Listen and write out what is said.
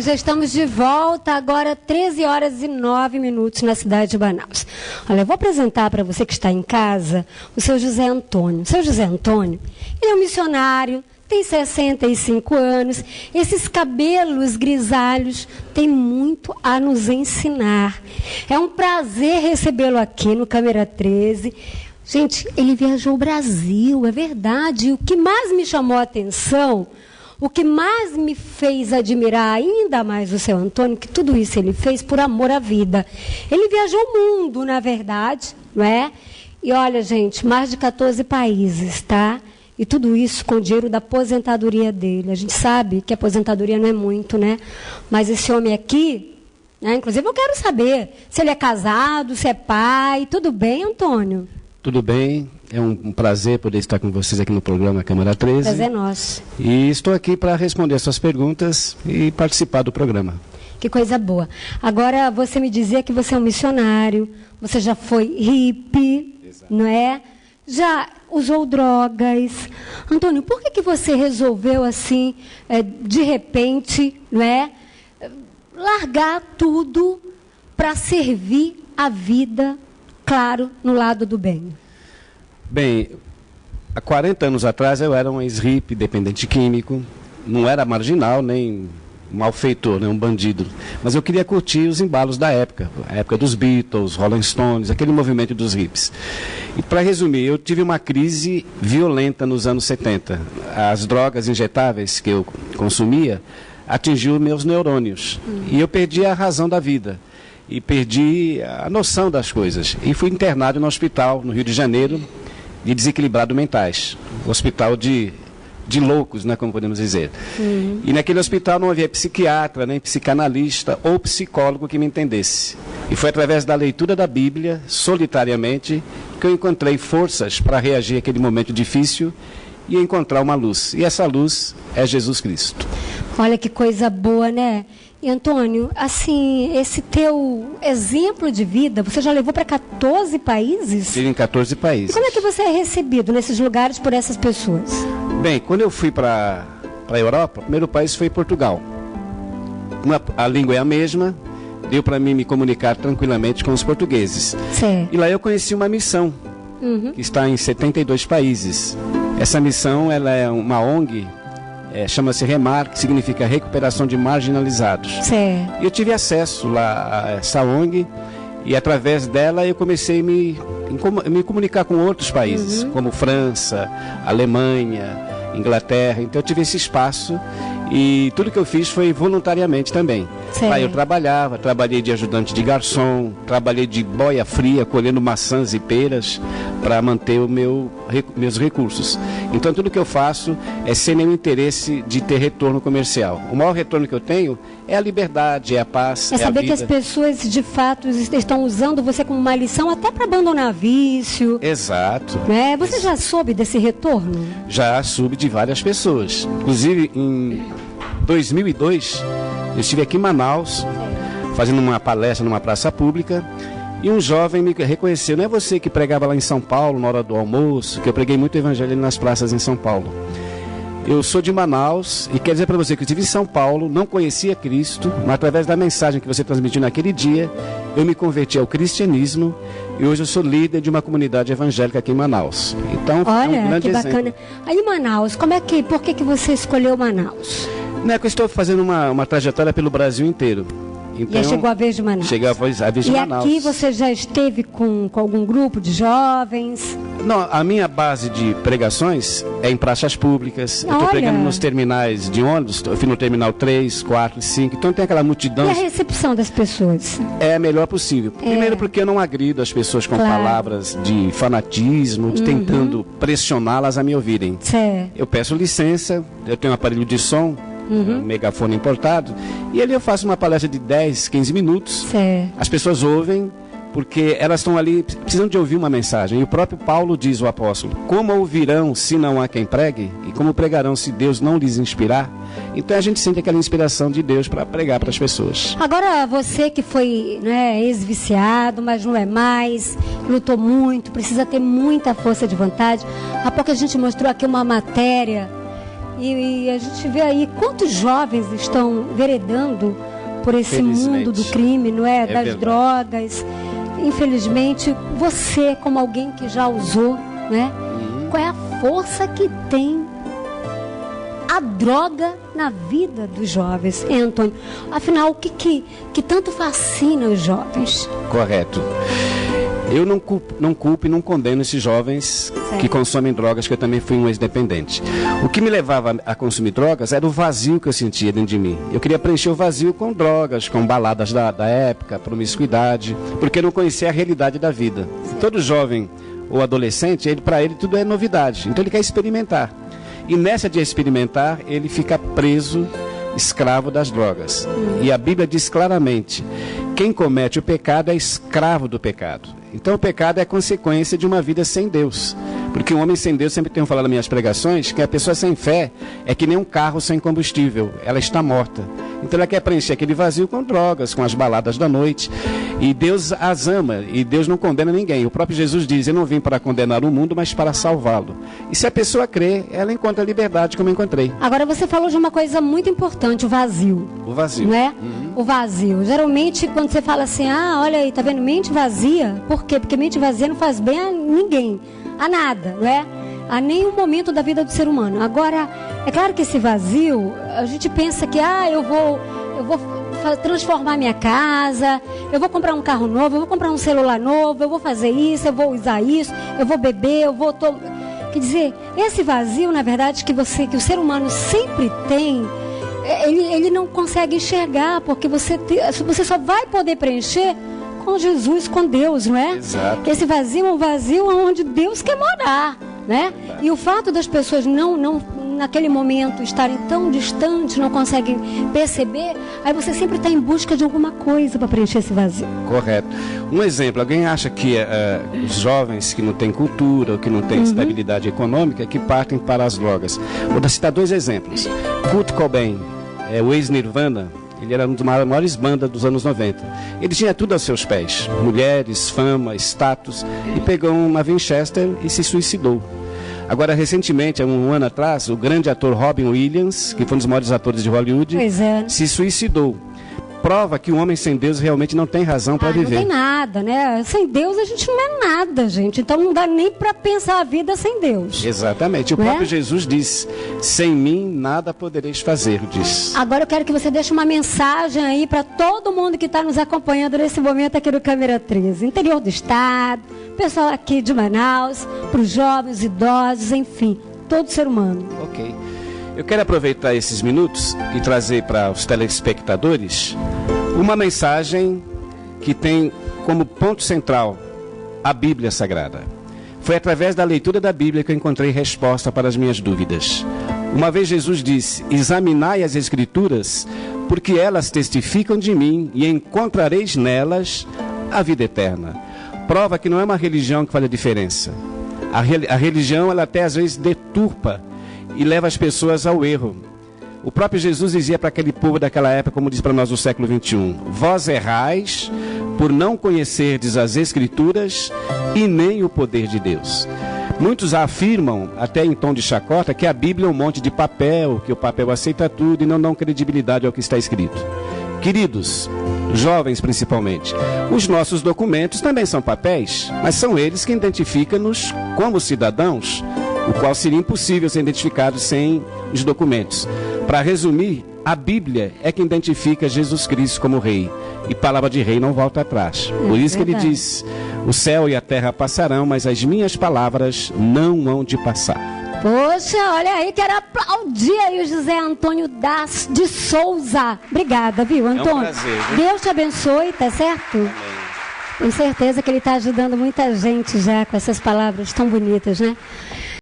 Já estamos de volta, agora 13 horas e 9 minutos na cidade de Manaus. Olha, eu vou apresentar para você que está em casa o seu José Antônio. O seu José Antônio, ele é um missionário, tem 65 anos, esses cabelos grisalhos têm muito a nos ensinar. É um prazer recebê-lo aqui no Câmera 13. Gente, ele viajou o Brasil, é verdade. O que mais me chamou a atenção, o que mais me fez admirar ainda mais o seu Antônio, que tudo isso ele fez por amor à vida. Ele viajou o mundo, na verdade, não é? E olha, gente, mais de 14 países, tá? E tudo isso com o dinheiro da aposentadoria dele. A gente sabe que a aposentadoria não é muito, né? Mas esse homem aqui, né? Inclusive eu quero saber se ele é casado, se é pai. Tudo bem, Antônio? Tudo bem, é um prazer poder estar com vocês aqui no programa Câmara 13. Prazer é nosso. E estou aqui para responder as suas perguntas e participar do programa. Que coisa boa. Agora, você me dizia que você é um missionário, você já foi hippie, exato, não é? Já usou drogas. Antônio, por que você resolveu, assim, de repente, não é, largar tudo para servir a vida, claro, no lado do bem? Bem, há 40 anos atrás eu era um ex-hippie, dependente químico, não era marginal, nem malfeitor, nem um bandido, mas eu queria curtir os embalos da época, a época dos Beatles, Rolling Stones, aquele movimento dos hippies. E para resumir, eu tive uma crise violenta nos anos 70. As drogas injetáveis que eu consumia atingiu meus neurônios e eu perdi a razão da vida. E perdi a noção das coisas. E fui internado no hospital, no Rio de Janeiro, de desequilibrados mentais. Hospital de loucos, né, como podemos dizer. E naquele hospital não havia psiquiatra, nem psicanalista ou psicólogo que me entendesse. E foi através da leitura da Bíblia, solitariamente, que eu encontrei forças para reagir àquele momento difícil e encontrar uma luz. E essa luz é Jesus Cristo. Olha que coisa boa, né? E, Antônio, assim, esse teu exemplo de vida, você já levou para 14 países? Sim, em 14 países. E como é que você é recebido nesses lugares por essas pessoas? Bem, quando eu fui para a Europa, o primeiro país foi Portugal. A língua é a mesma, deu para mim me comunicar tranquilamente com os portugueses. Certo. E lá eu conheci uma missão, que está em 72 países. Essa missão, ela é uma ONG, chama-se REMAR, que significa Recuperação de Marginalizados. Certo. E eu tive acesso lá a essa ONG e através dela eu comecei a me comunicar com outros países, como França, Alemanha, Inglaterra. Então eu tive esse espaço e tudo que eu fiz foi voluntariamente também. Lá eu trabalhei de ajudante de garçom, trabalhei de boia fria, colhendo maçãs e peras para manter meus recursos. Então tudo que eu faço é sem nenhum interesse de ter retorno comercial. O maior retorno que eu tenho é a liberdade, é a paz, é saber que as pessoas de fato estão usando você como uma lição até para abandonar vício. Exato. Você já soube desse retorno? Já soube de várias pessoas. Inclusive em 2002 eu estive aqui em Manaus fazendo uma palestra numa praça pública e um jovem me reconheceu. Não é você que pregava lá em São Paulo na hora do almoço, que eu preguei muito evangelho nas praças em São Paulo. Eu sou de Manaus e quero dizer para você que eu estive em São Paulo, não conhecia Cristo, mas através da mensagem que você transmitiu naquele dia, eu me converti ao cristianismo e hoje eu sou líder de uma comunidade evangélica aqui em Manaus. Então, olha, é um grande que bacana. exemplo. Aí Manaus, por que você escolheu Manaus? Não é que eu estou fazendo uma trajetória pelo Brasil inteiro. Então, e aí chegou a vez de Manaus. Chegou a vez de Manaus. E aqui você já esteve com algum grupo de jovens? Não, a minha base de pregações é em praças públicas. Eu estou pregando nos terminais de ônibus. Eu fui no terminal 3, 4, 5. Então tem aquela multidão. E a recepção das pessoas? É a melhor possível. Primeiro porque eu não agrido as pessoas com palavras de fanatismo, tentando pressioná-las a me ouvirem. Certo. Eu peço licença, eu tenho um aparelho de som, um megafone importado, e ali eu faço uma palestra de 10, 15 minutos. Certo. As pessoas ouvem, porque elas estão ali precisando de ouvir uma mensagem. E o próprio Paulo diz, o apóstolo, como ouvirão se não há quem pregue? E como pregarão se Deus não lhes inspirar? Então a gente sente aquela inspiração de Deus para pregar para as pessoas. Agora você que foi ex-viciado, mas não é mais, lutou muito, precisa ter muita força de vontade. Há pouco a gente mostrou aqui uma matéria E a gente vê aí quantos jovens estão veredando por esse mundo do crime, não é? Das verdade. Drogas. Infelizmente, você, como alguém que já usou, né? Qual é a força que tem a droga na vida dos jovens, hein, Antônio? Afinal, o que tanto fascina os jovens? Correto. Eu não culpo e não condeno esses jovens que consomem drogas, que eu também fui um ex-dependente. O que me levava a consumir drogas era o vazio que eu sentia dentro de mim. Eu queria preencher o vazio com drogas, com baladas da época, promiscuidade, porque eu não conhecia a realidade da vida. Todo jovem ou adolescente, para ele tudo é novidade, então ele quer experimentar. E nessa de experimentar, ele fica preso, escravo das drogas. E a Bíblia diz claramente: quem comete o pecado é escravo do pecado. Então o pecado é consequência de uma vida sem Deus. Porque um homem sem Deus, sempre tenho falado nas minhas pregações, que a pessoa sem fé é que nem um carro sem combustível. Ela está morta. Então ela quer preencher aquele vazio com drogas, com as baladas da noite. E Deus as ama, e Deus não condena ninguém. O próprio Jesus diz: eu não vim para condenar o mundo, mas para salvá-lo. E se a pessoa crê, ela encontra a liberdade, como eu encontrei. Agora você falou de uma coisa muito importante, o vazio. O vazio. Não é? O vazio. Geralmente, quando você fala assim, olha aí, tá vendo? Mente vazia. Por quê? Porque mente vazia não faz bem a ninguém, a nada, não é? A nenhum momento da vida do ser humano. Agora, é claro que esse vazio, a gente pensa que, eu vou transformar minha casa, eu vou comprar um carro novo, eu vou comprar um celular novo, eu vou fazer isso, eu vou usar isso, eu vou beber, eu vou tomar. Quer dizer, esse vazio, na verdade, que o ser humano sempre tem, ele não consegue enxergar, porque você só vai poder preencher com Jesus, com Deus, não é? Exato. Esse vazio é um vazio onde Deus quer morar, né? E o fato das pessoas não naquele momento estarem tão distantes, não conseguem perceber, aí você sempre está em busca de alguma coisa para preencher esse vazio. Correto. Um exemplo, alguém acha que os jovens que não têm cultura, ou que não têm estabilidade econômica, que partem para as drogas. Vou citar 2 exemplos. Kurt Cobain, o ex-Nirvana, ele era uma das maiores bandas dos anos 90. Ele tinha tudo aos seus pés: mulheres, fama, status, e pegou uma Winchester e se suicidou. Agora, recentemente, há um ano atrás, o grande ator Robin Williams, que foi um dos maiores atores de Hollywood, se suicidou. Prova que o homem sem Deus realmente não tem razão para viver. Não tem nada, né? Sem Deus a gente não é nada, gente. Então não dá nem para pensar a vida sem Deus. Exatamente. O próprio Jesus diz: sem mim nada podereis fazer, diz. Agora eu quero que você deixe uma mensagem aí para todo mundo que está nos acompanhando nesse momento aqui no Câmera 13. Interior do estado, pessoal aqui de Manaus, para os jovens, idosos, enfim, todo ser humano. Ok. Eu quero aproveitar esses minutos e trazer para os telespectadores uma mensagem que tem como ponto central a Bíblia Sagrada. Foi através da leitura da Bíblia que eu encontrei resposta para as minhas dúvidas. Uma vez Jesus disse: examinai as Escrituras, porque elas testificam de mim e encontrareis nelas a vida eterna. Prova que não é uma religião que faz a diferença. A religião, ela até às vezes deturpa e leva as pessoas ao erro. O próprio Jesus dizia para aquele povo daquela época, como diz para nós no século 21, vós errais por não conhecerdes as Escrituras e nem o poder de Deus. Muitos afirmam, até em tom de chacota, que a Bíblia é um monte de papel, que o papel aceita tudo e não dão credibilidade ao que está escrito. Queridos, jovens principalmente, os nossos documentos também são papéis, mas são eles que identificam-nos como cidadãos, o qual seria impossível ser identificado sem os documentos. Para resumir, a Bíblia é que identifica Jesus Cristo como Rei. E palavra de Rei não volta atrás. Por isso que ele diz: o céu e a terra passarão, mas as minhas palavras não hão de passar. Poxa, olha aí, quero aplaudir aí o José Antônio de Souza. Obrigada, viu, Antônio? É um prazer, viu? Deus te abençoe, tá certo? Amém. Tenho certeza que ele está ajudando muita gente já com essas palavras tão bonitas, né?